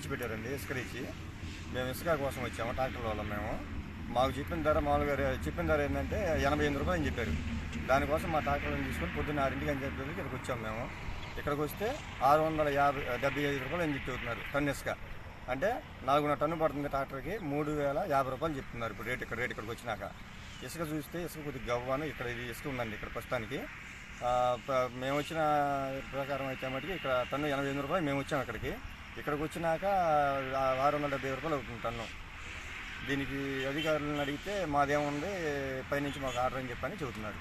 Reach పెట్టారండి, ఇసుక reach. మేము ఇసుక కోసం వచ్చాము ట్రాక్టర్ వల్ల. మేము మాకు చెప్పిన ధర మామూలుగా చెప్పిన ధర ఏంటంటే 88 రూపాయలు అని చెప్పారు. దానికోసం మా ట్రాక్టర్లను తీసుకొని పొద్దున్న 6ంటికి అని చెప్పేసి ఇక్కడికి వచ్చాము. మేము ఇక్కడికి వస్తే 675 రూపాయలు అని చెప్తున్నారు టన్ను ఇసుక. అంటే 4.5 టన్ను పడుతుంది ట్రాక్టర్కి, 3050 రూపాయలు చెప్తున్నారు ఇప్పుడు రేట్ ఇక్కడికి వచ్చినాక. ఇసుక చూస్తే ఇసుక కొద్దిగా గవ్వాను ఇక్కడ ఇది ఇసుక ఉందండి ఇక్కడ ప్రస్తుతానికి. మేము వచ్చిన ప్రకారం అయితే మటుకి ఇక్కడ టన్ను 88 రూపాయలు మేము వచ్చాము ఇక్కడికి వచ్చినాక 675 రూపాయలు అవుతుంది టన్ను. దీనికి అధికారులను అడిగితే మాదేముంది పైనుంచి మాకు ఆర్డర్ అని చెప్పని చెబుతున్నారు.